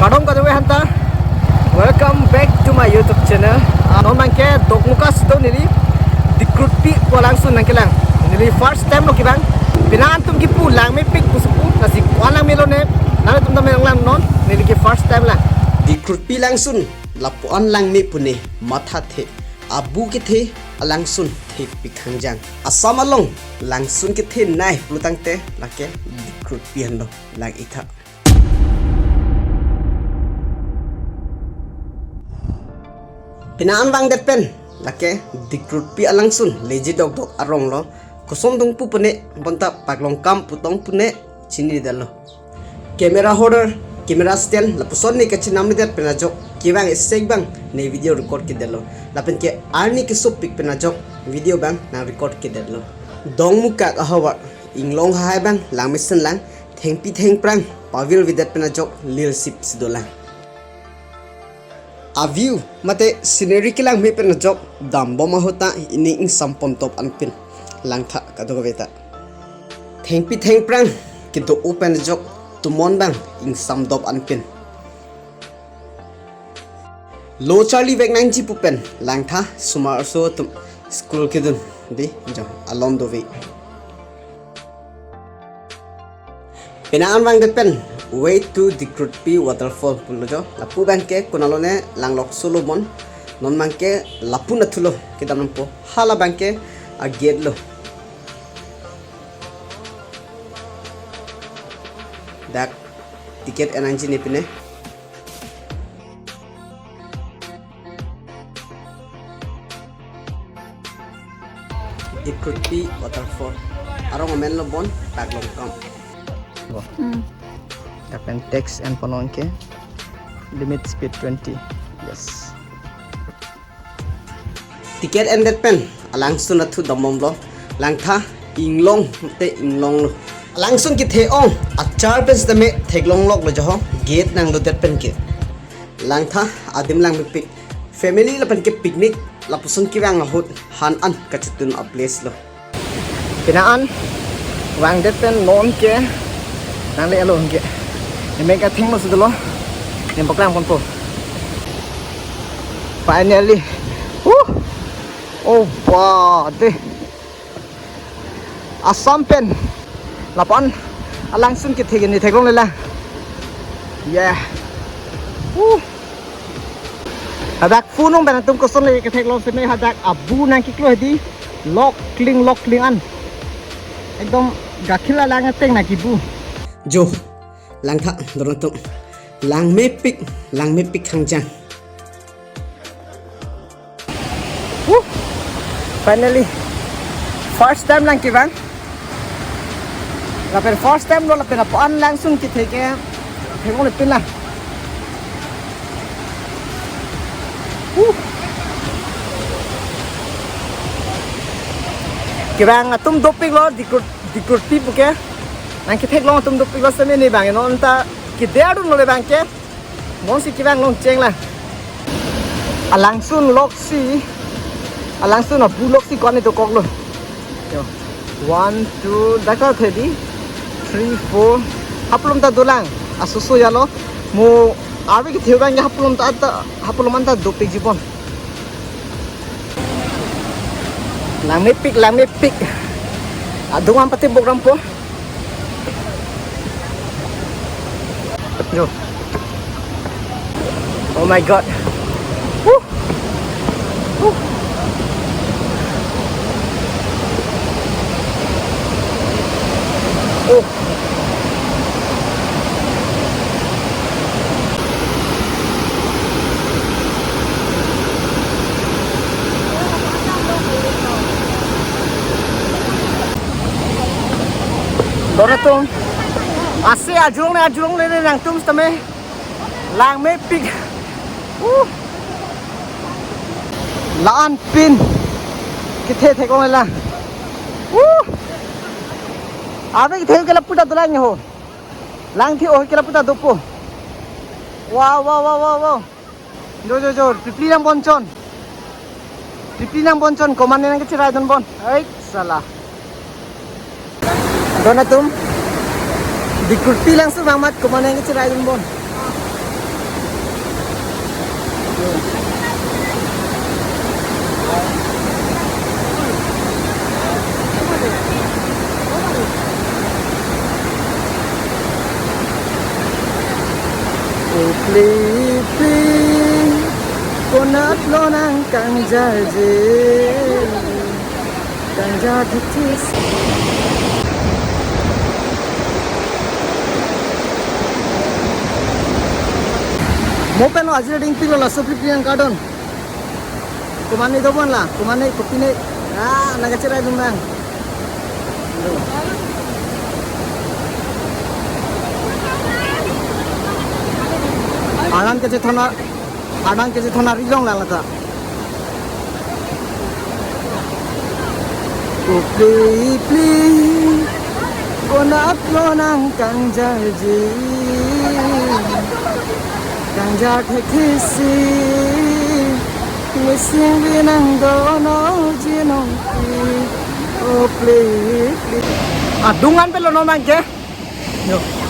Kadong kadawe hanta. Welcome back to my YouTube channel. Non mangke dok muka sido nili dikrupi ko langsung nangkilang. Nili first time lo kibang. Pinangan tum kipu lang me pick kusupu nasi kualang melo ne. Nana tum tamay lang non nili ki first time lang. Dikrupi langsung lapuan lang me pune matha the. Abu ke the langsung the pikhangjang. Asam along langsung ke the nai lutang te lake dikrupi hando lang itha. Pinaan bang depen lake dikrupi alangsun leji dog dog arong lo kusom dong pu pune bonta paglong kam putong pune chini dalo camera holder camera stand lapuson ni kachinam ni det penajok kibang seg bang ne video record ki dalo lapen ke arni ke sop pik penajok video bang na record ki dalo dong muka ahawa inglong hai bang lang misen lang thengpi theng prang pavil videt penajok lil sip sidolang a view mate scenery kilang me pen jok dambo mahota ini ing sampon top anpin langtha kadoga beta thengpi theng prang kintu open jok tumon bang ing sam dop anpin low charlie vek 90 pupen langtha sumar so tum school kidun di jo along the way penaan bang depen way to the Krutpi waterfall pulojo lapu bangke kunalone langlok solomon non mangke lapu nathulo kita nampo hala bangke a gate lo dak tiket enanji nepine the Krutpi waterfall arong men lo bon taglong kam Akan text and panonke limit speed 20 yes ticket and that pen langsung nathu domom lo langtha inglong te inglong lo langsung ki theong achar pes tame theglong lok lo joho gate nang lo that pen ke langtha adim lang pick family la pen ke picnic la pusun ki wang hut han an kachetun a place lo pinaan wang that pen non ke nang le alon ke Mega thing mo sudah lo, yang baklang pun po. Finally, oh wow, deh, asam pen, lapan, langsung kita gini teglong lelah, yeah, hadak funung benar tum koson lagi kita teglong sini hadak abu nang kiklo di, lock cling an, ekdom gakila langat teng nak ibu, jo. Langtha dorotung lang mepik hangjang finally first time lang kibang lapen first time lo lapen apaan langsung kita ke hengong lepin lah kibang atum doping lo dikurti buke nang kita long tum duk piwas sami ni bang no anta kita adun lo le bang ke mon si kibang long cheng lah alangsun loksi alangsun abu loksi kon itu kok lo 1 2 dakar thedi 3 4 haplum ta dulang asusu ya lo mu abe ki thebang ya haplum anta dopik jibon lang mepik adungan pati program po Yo. Oh my god. Woo. Woo. Oh. Doratung. Asih ajung le nang tum stame lang me pig laan pin kithe thekong la abe kithe ke la puta dulang ho lang thi o ke la puta dopo wow jo pipli nang boncon komane nang ke cirai don bon ai salah dona tum Di Krutpi langsung amat kemana yang cerai bon. Uplipi Konat lo ng kanjarje Kanjarjitis Mopen lo azir ding pilo la sopli pian kadon Kumani dobon la kumani kopine nagacirai dumang Adang ke thona rilong la lata Pli konat lo nang kanjarji Kanja thekisi missing binang dono jinongki pli adungan pelo no mangke yo